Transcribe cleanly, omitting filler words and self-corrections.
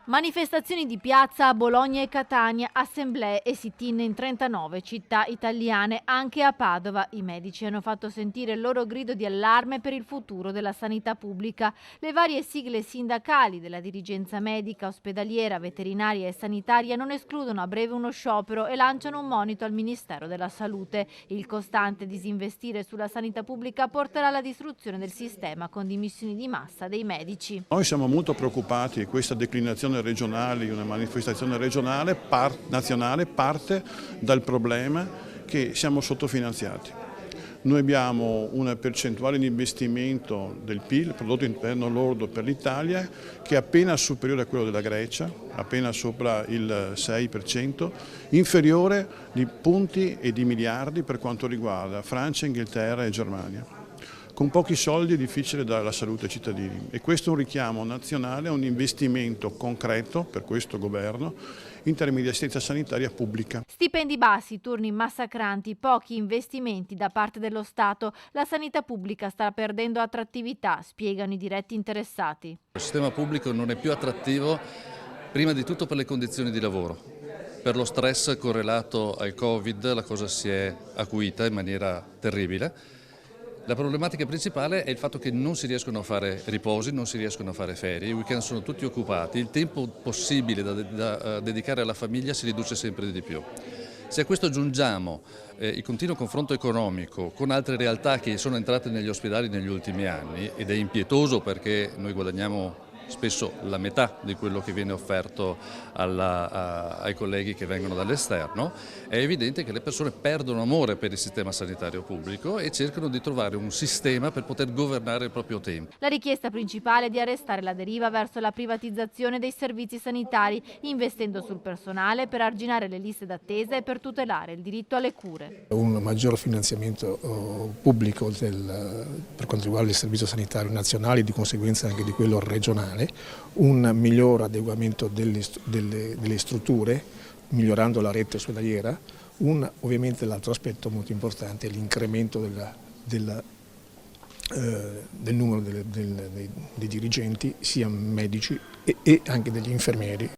Manifestazioni di piazza a Bologna e Catania, assemblee e sit-in in 39 città italiane, anche a Padova. I medici hanno fatto sentire il loro grido di allarme per il futuro della sanità pubblica. Le varie sigle sindacali della dirigenza medica, ospedaliera, veterinaria e sanitaria non escludono a breve uno sciopero e lanciano un monito al Ministero della Salute. Il costante disinvestire sulla sanità pubblica porterà alla distruzione del sistema con dimissioni di massa dei medici. Noi siamo molto preoccupati che questa declinazione regionale, una manifestazione regionale, nazionale, parte dal problema che siamo sottofinanziati. Noi abbiamo una percentuale di investimento del PIL, prodotto interno lordo per l'Italia, che è appena superiore a quello della Grecia, appena sopra il 6%, inferiore di punti e di miliardi per quanto riguarda Francia, Inghilterra e Germania. Con pochi soldi è difficile dare la salute ai cittadini e questo è un richiamo nazionale a un investimento concreto per questo governo in termini di assistenza sanitaria pubblica. Stipendi bassi, turni massacranti, pochi investimenti da parte dello Stato. La sanità pubblica sta perdendo attrattività, spiegano i diretti interessati. Il sistema pubblico non è più attrattivo prima di tutto per le condizioni di lavoro. Per lo stress correlato al Covid la cosa si è acuita in maniera terribile. La problematica principale è il fatto che non si riescono a fare riposi, non si riescono a fare ferie, i weekend sono tutti occupati, il tempo possibile da dedicare alla famiglia si riduce sempre di più. Se a questo aggiungiamo il continuo confronto economico con altre realtà che sono entrate negli ospedali negli ultimi anni, ed è impietoso perché noi guadagniamo spesso la metà di quello che viene offerto ai colleghi che vengono dall'esterno, è evidente che le persone perdono amore per il sistema sanitario pubblico e cercano di trovare un sistema per poter governare il proprio tempo. La richiesta principale è di arrestare la deriva verso la privatizzazione dei servizi sanitari, investendo sul personale per arginare le liste d'attesa e per tutelare il diritto alle cure. Un maggior finanziamento pubblico per quanto riguarda il servizio sanitario nazionale e di conseguenza anche di quello regionale, un miglior adeguamento delle strutture, migliorando la rete ospedaliera, ovviamente l'altro aspetto molto importante è l'incremento del numero dei dirigenti, sia medici e anche degli infermieri.